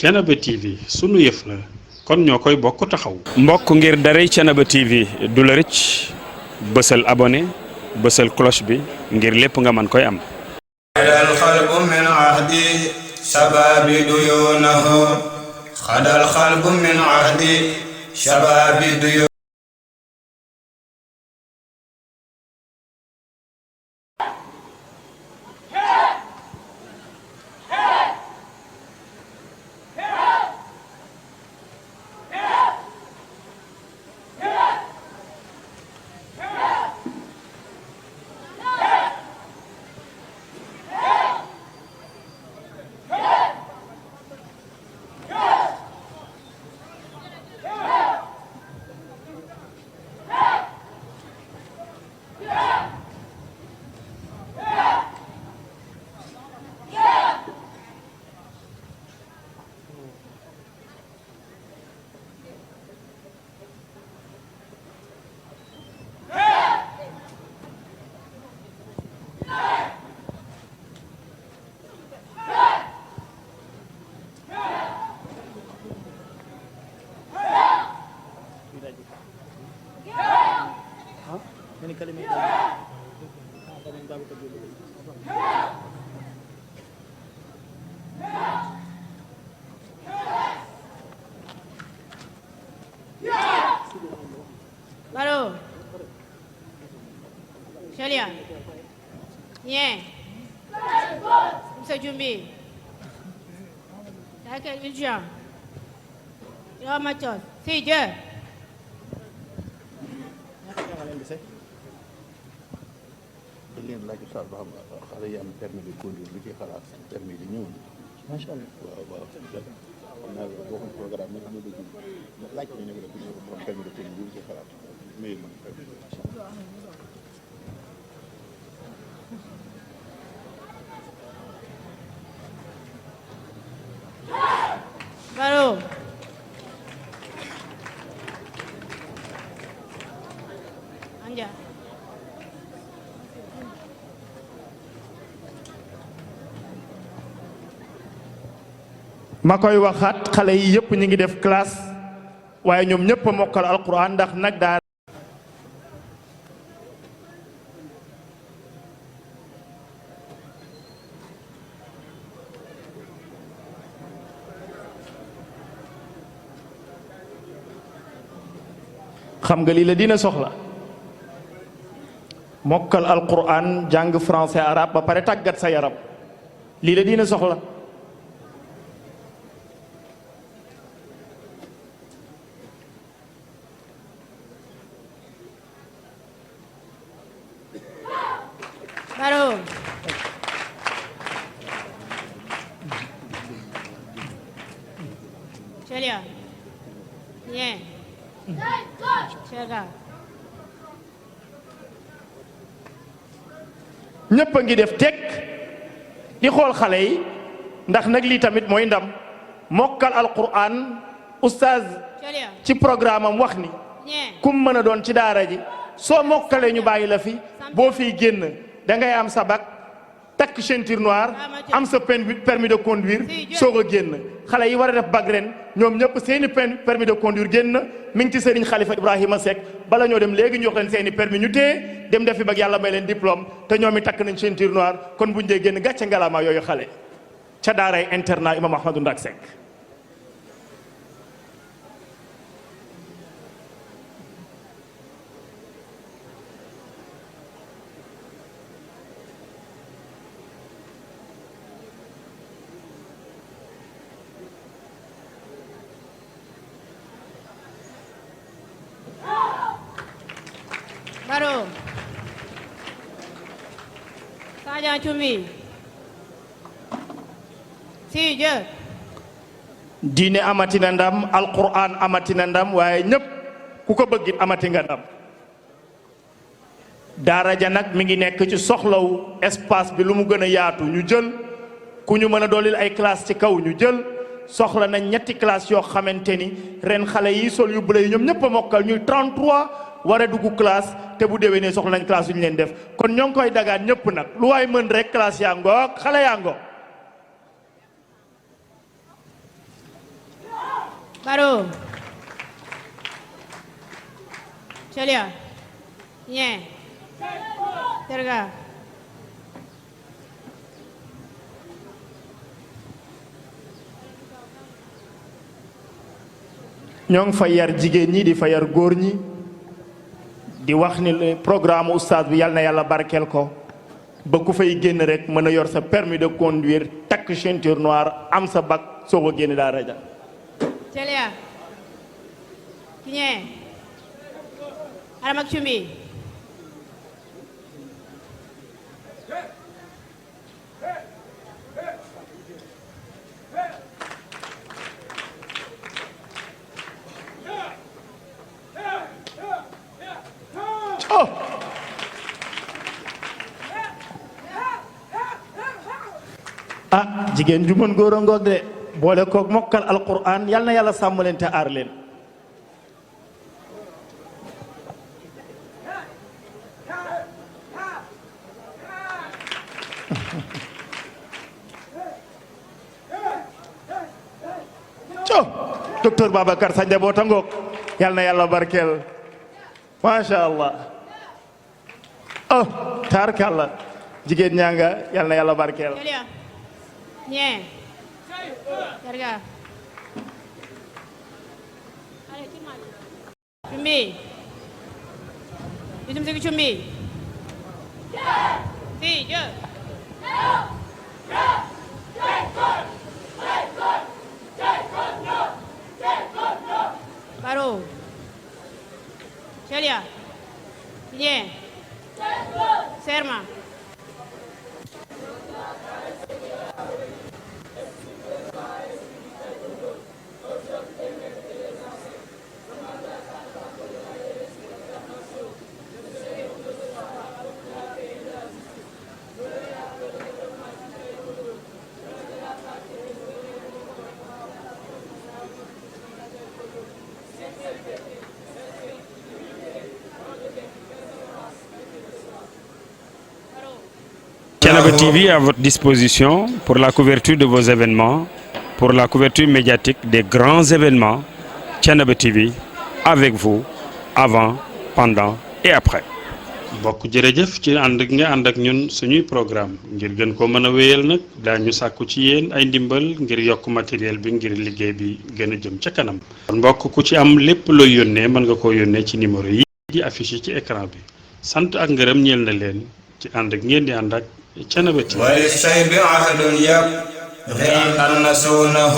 Thiénaba TV sunu yëf la kon ñoo koy bokk taxaw. mbokk ngir daray Thiénaba TV du la rëcc bësal abonné bësal cloche bi ngir lépp nga mën koy am. xadal xalbu min ahdi shababi duyunahu xadal xalbu min ahdi shababi duyunahu. Baru. Shalia. Nye. Msa Jumbi. Takel Iljan. Yo Machos. Si je. leen laaj ustaas ba xam xale yi am permis de conduire lu ci xalaat permis di ñëw macha allah waaw waaw xam naa waxuñ programme nag ñu bëgg laaj ko ñu rek ñu borom permis de conduire lu ci xalaat mais man Baru. Anja. ma koy waxaat xale yi yëpp ñu ngi def classe waaye ñoom ñëpp a mokkal alquran ndax nag daa xam nga lii la dina soxla mokkal alquran jàng français arabe ba pare tàggat sa yaram lii la dina soxla Baru. Shalia. Nye. Shaga. ñëpp a ngi def tekk di xool xale yi ndax nag lii tamit mooy ndam mokkal alquran oustaz Shalia. ci programme am wax ni Nye. kum mën a doon ci daara ji soo mokkalee ñu bàyyi la fi boo fiy génn da ngay am sa bac takk ceinture noire am sa permis de conduire soog a génn xale yi war a def bac ren ñoom ñëpp seeni permis de conduire génn mi ngi ci Serigne Khalifa Ibrahima Seck bala ñoo dem léegi ñu wax leen seeni permis ñu téye dem defi bac yàlla may leen diplôme te ñoom i takk nañ ceinture noire kon buñ dee génn gàcce ngalaama yooyu xale ca daaray internat Imam Ahmadou Ndak Seck. Baru. Saja Cumi. Si je. diine amatina ndam alquran amatina ndam waaye ñëpp ku ko bëggit amati nga ndam daara ja nag mi ngi nekk ci soxlaw espace bi lu mu gën a yaatu ñu jël ku ñu mën a doolil ay classe ci kaw ñu jël soxla nañ ñetti classe yoo xamante ni ren xale yi sol yu bële yi ñoom ñëpp a mokkal ñuy 33 war a dugg classe te bu déwénee soxla nañ classe yu ñu leen def kon ñoo ngi koy dagaan ñëpp nag lu waay mën rek classe yaa ngoog xale yaa ngoog Baro. Celia. Nye. Terga. ñoo ngi fa yar jigéen ñi di fa yar góor ñi di wax ni programme oustaz bi yàlla na yàlla barkeel ko ba ku fay génn rek mën a yor sa permis de conduire takk ceinture noire am sa bac soo ko génn daara ja. Celia. Nye. Aramak Chumbi. ah jigéen ju mën góor a ngoog de boole koog mokkal alquran yal na yàlla sàmm leen te aar leen. docteur Babacar sa njaboot a ngoog yal na yàlla barkeel macha allah taarkalla jigéen ñaa nga yal na yàlla barkeel. Nye. Terga. Chumbi. Yusuf Seki Chumbi. Si, je. Baru. Celia. Nye. Serma. Thiénaba TV à votre disposition pour la couverture de vos événements, pour la couverture médiatique des grands événements. Thiénaba TV avec vous avant, pendant et après. bokk jërëjëf ci ànd ak nga ànd ak ñun suñuy programme ngir gën ko mën a wéyal nag daañu sàkku ci yéen ay ndimbal ngir yokk matériel bi ngir liggéey bi gën a jëm ca kanam. kon mbokk ku ci am lépp looy yónnee mën nga koo yónnee ci numéro yi di affiché ci écran bi sant ak ngërëm ñeel na leen ci ànd ak ngeen di ànd ak Thiénaba TV. وللشيب عهد يبغي أن نسونه